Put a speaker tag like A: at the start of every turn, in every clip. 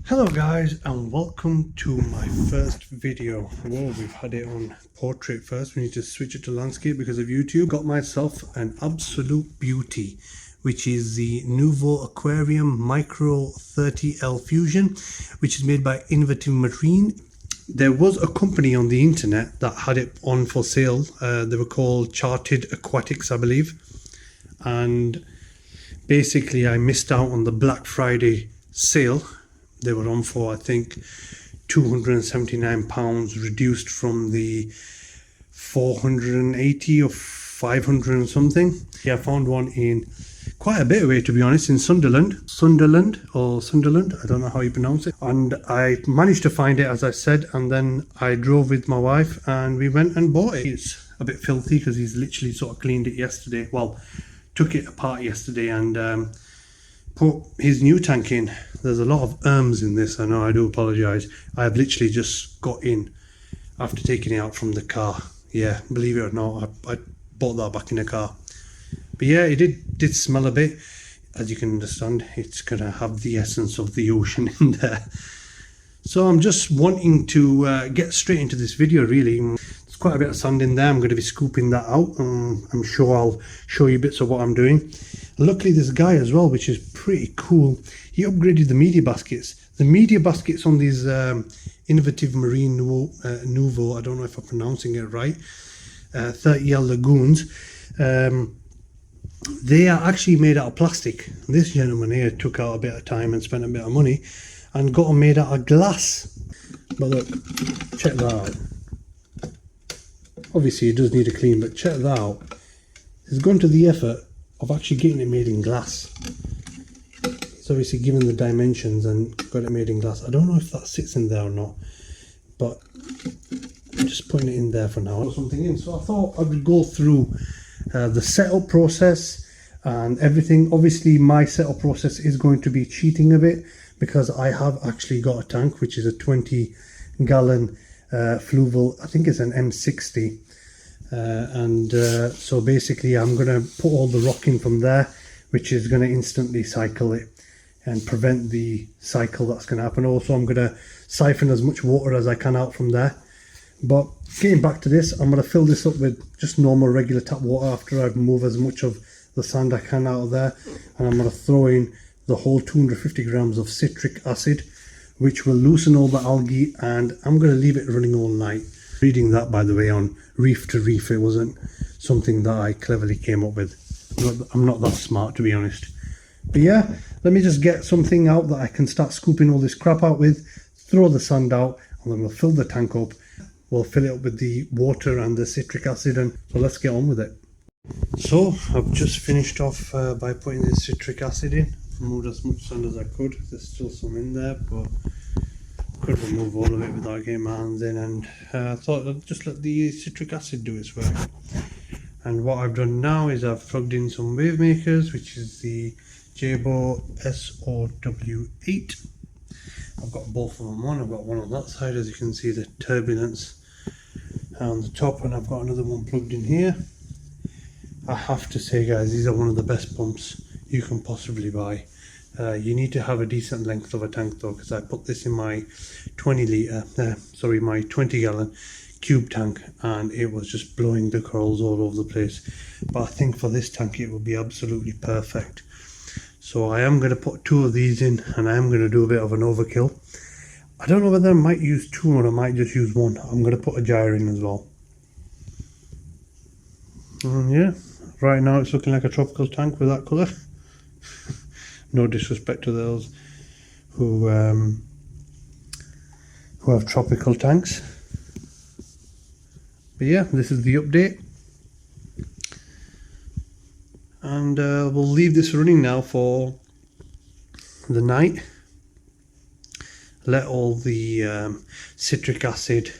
A: Hello guys, and welcome to my first video. Whoa, we've had it on portrait first. We need to switch it to landscape because of YouTube. Got myself an absolute beauty, which is the Nuvo Aquarium Micro 30L Fusion, which is made by Innovative Marine. There was a company on the internet that had it on for sale. They were called Charted Aquatics, I believe. And basically I missed out on the Black Friday sale. They were on for, I think, £279, reduced from the 480 or 500 and something. Yeah, I found one in quite a bit away, to be honest, in Sunderland, I don't know how you pronounce it. And I managed to find it, as I said, and then I drove with my wife and we went and bought it. It's a bit filthy because he's literally sort of cleaned it yesterday. Well, took it apart yesterday and put his new tank in. There's a lot of in this, I know, I do apologise. I have literally just got in after taking it out from the car. Yeah, believe it or not, I bought that back in the car. But yeah, it did smell a bit. As you can understand, it's gonna have the essence of the ocean in there. So I'm just wanting to get straight into this video, really. There's quite a bit of sand in there. I'm going to be scooping that out. I'm sure I'll show you bits of what I'm doing. Luckily, this guy as well, which is pretty cool, he upgraded the media baskets. The media baskets on these Innovative Marine Nuvo, I don't know if I'm pronouncing it right, 30L Lagoons, they are actually made out of plastic. This gentleman here took out a bit of time and spent a bit of money and got them made out of glass. But look, check that out. Obviously it does need a clean, but check that out. He's gone to the effort of actually getting it made in glass. He's obviously given the dimensions and got it made in glass. I don't know if that sits in there or not, but I'm just putting it in there for now. Put something in. So I thought I would go through the setup process and everything. Obviously my setup process is going to be cheating a bit, because I have actually got a tank which is a 20-gallon Fluval, I think it's an M60, so basically I'm going to put all the rock in from there, which is going to instantly cycle it and prevent the cycle that's going to happen. Also, I'm going to siphon as much water as I can out from there. But getting back to this, I'm going to fill this up with just normal regular tap water after I've moved as much of the sand I can out of there, and I'm going to throw in the whole 250 grams of citric acid, which will loosen all the algae, and I'm going to leave it running all night. Reading that, by the way, on Reef to Reef, it wasn't something that I cleverly came up with. I'm not that smart, to be honest. But yeah, let me just get something out that I can start scooping all this crap out with, throw the sand out, and then we'll fill the tank up. We'll fill it up with the water and the citric acid, and so let's get on with it. So I've just finished off by putting the citric acid in. Removed as much sand as I could. There's still some in there, but I could remove all of it without getting my hands in, and I thought I'd just let the citric acid do its work. And what I've done now is I've plugged in some wave makers, which is the Jabo SOW8. I've got both of them on. I've got one on that side, as you can see the turbulence on the top, and I've got another one plugged in here. I have to say, guys, these are one of the best pumps you can possibly buy. You need to have a decent length of a tank though, because I put this in my 20-gallon cube tank, and it was just blowing the corals all over the place. But I think for this tank it will be absolutely perfect. So I am going to put 2 of these in, and I am going to do a bit of an overkill. I don't know whether I might use 2 or I might just use 1. I'm going to put a gyre in as well. And yeah, right now it's looking like a tropical tank with that colour. No disrespect to those who have tropical tanks. But yeah, this is the update. And we'll leave this running now for the night. Let all the citric acid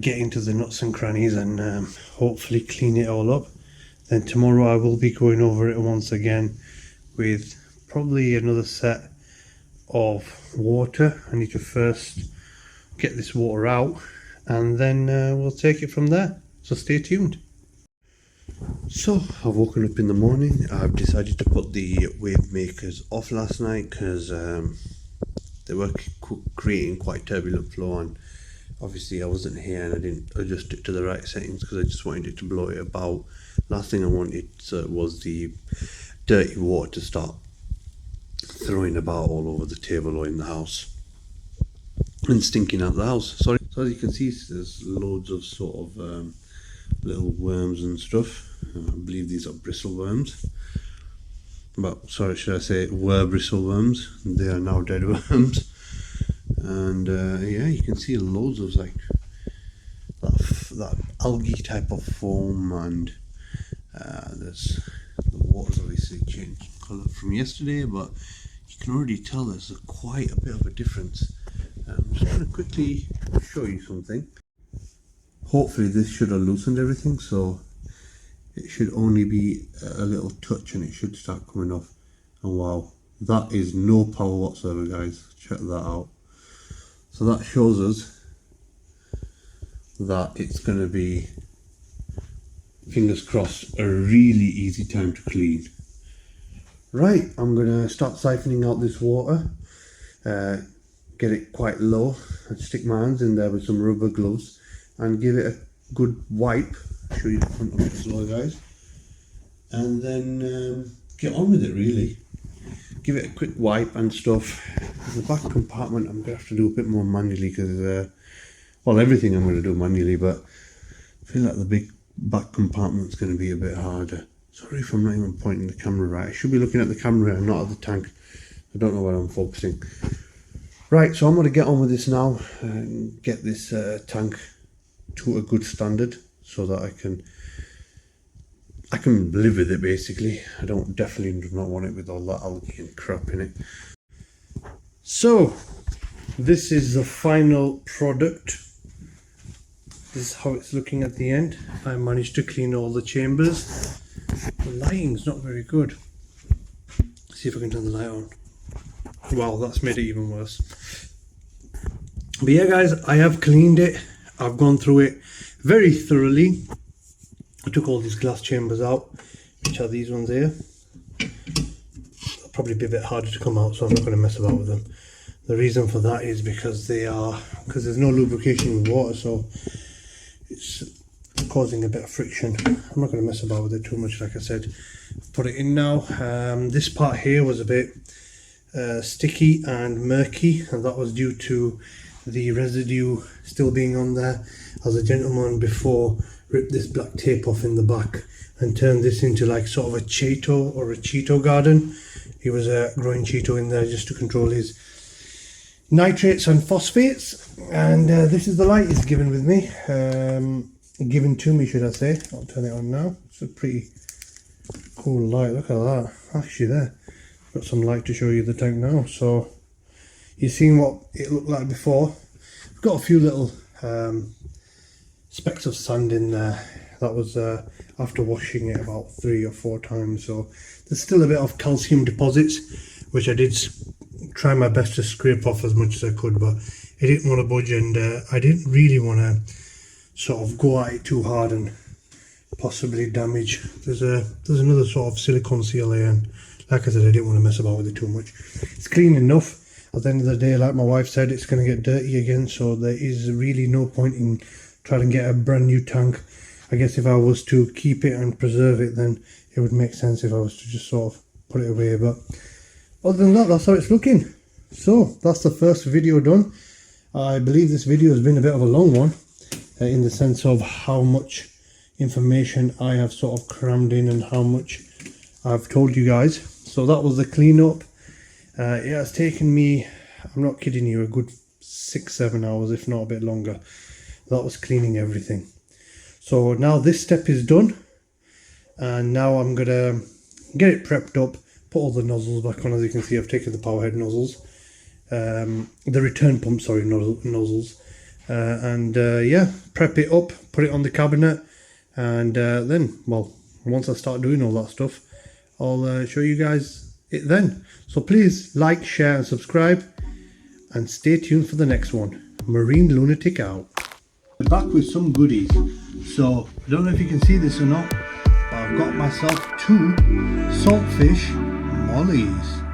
A: get into the nuts and crannies, and hopefully clean it all up. Then tomorrow I will be going over it once again with probably another set of water. I need to first get this water out, and then we'll take it from there. So stay tuned. So I've woken up in the morning. I've decided to put the wave makers off last night because
B: they were creating quite turbulent flow, and obviously I wasn't here and I didn't adjust it to the right settings because I just wanted it to blow it about. Last thing I wanted was the dirty water to start throwing about all over the table or in the house and stinking out the house. Sorry. So as you can see, there's loads of sort of little worms and stuff. I believe these are bristle worms, but sorry, should I say were bristle worms? They are now dead worms. And yeah, you can see loads of like that algae type of foam, and there's the water's obviously changed colour from yesterday, but you can already tell there's quite a bit of a difference. I'm just going to quickly show you something. Hopefully this should have loosened everything, so it should only be a little touch and it should start coming off. And wow, that is no power whatsoever, guys. Check that out. So that shows us that it's going to be, fingers crossed, a really easy time to clean. Right, I'm going to start siphoning out this water, get it quite low, and stick my hands in there with some rubber gloves and give it a good wipe. I'll show you the front of it as well, guys, and then get on with it really. Give it a quick wipe and stuff. The back compartment I'm going to have to do a bit more manually because, well, everything I'm going to do manually, but I feel like the big back compartment's going to be a bit harder. Sorry if I'm not even pointing the camera right. I should be looking at the camera and not at the tank. I don't know where I'm focusing. Right, so I'm going to get on with this now and get this tank to a good standard so that I can live with it basically. I definitely do not want it with all that algae and crap in it. So this is the final product. This is how it's looking at the end. I managed to clean all the chambers. The lighting's not very good. Let's see if I can turn the light on. Wow, that's made it even worse. But yeah guys, I have cleaned it. I've gone through it very thoroughly. I took all these glass chambers out, which are these ones here. They'll probably be a bit harder to come out, so I'm not going to mess about with them. The reason for that is because there's no lubrication with water, so it's causing a bit of friction. I'm not going to mess about with it too much, like I said. Put it in now. This part here was a bit sticky and murky, and that was due to the residue still being on there, as a gentleman before ripped this black tape off in the back and turned this into like sort of a Cheeto or a Cheeto garden. He was growing Cheeto in there just to control his nitrates and phosphates, and this is the light he's given with me, given to me should I say. I'll turn it on now. It's a pretty cool light, look at that. Actually there, got some light to show you the tank now. So you've seen what it looked like before. I've got a few little specks of sand in there. That was after washing it about 3 or 4 times, so there's still a bit of calcium deposits, which I did try my best to scrape off as much as I could, but it didn't want to budge, and I didn't really want to sort of go at it too hard and possibly damage. There's another sort of silicone seal here, and like I said, I didn't want to mess about with it too much. It's clean enough. At the end of the day, like my wife said, it's going to get dirty again, so there is really no point in trying to get a brand new tank. I guess if I was to keep it and preserve it, then it would make sense if I was to just sort of put it away, but other than that, that's how it's looking. So that's the first video done. I believe this video has been a bit of a long one, in the sense of how much information I have sort of crammed in and how much I've told you guys. So that was the cleanup. It has taken me, I'm not kidding you, a good 6-7 hours, if not a bit longer. That was cleaning everything. So now this step is done, and now I'm gonna get it prepped up, put all the nozzles back on. As you can see, I've taken the power head nozzles, the return pump, sorry, nozzles, and yeah, prep it up, put it on the cabinet, and then, well, once I start doing all that stuff, I'll show you guys it then. So please like, share and subscribe, and stay tuned for the next one. Marine Lunatic out. We're back with some goodies. So I don't know if you can see this or not, but I've got myself 2 saltfish mollies.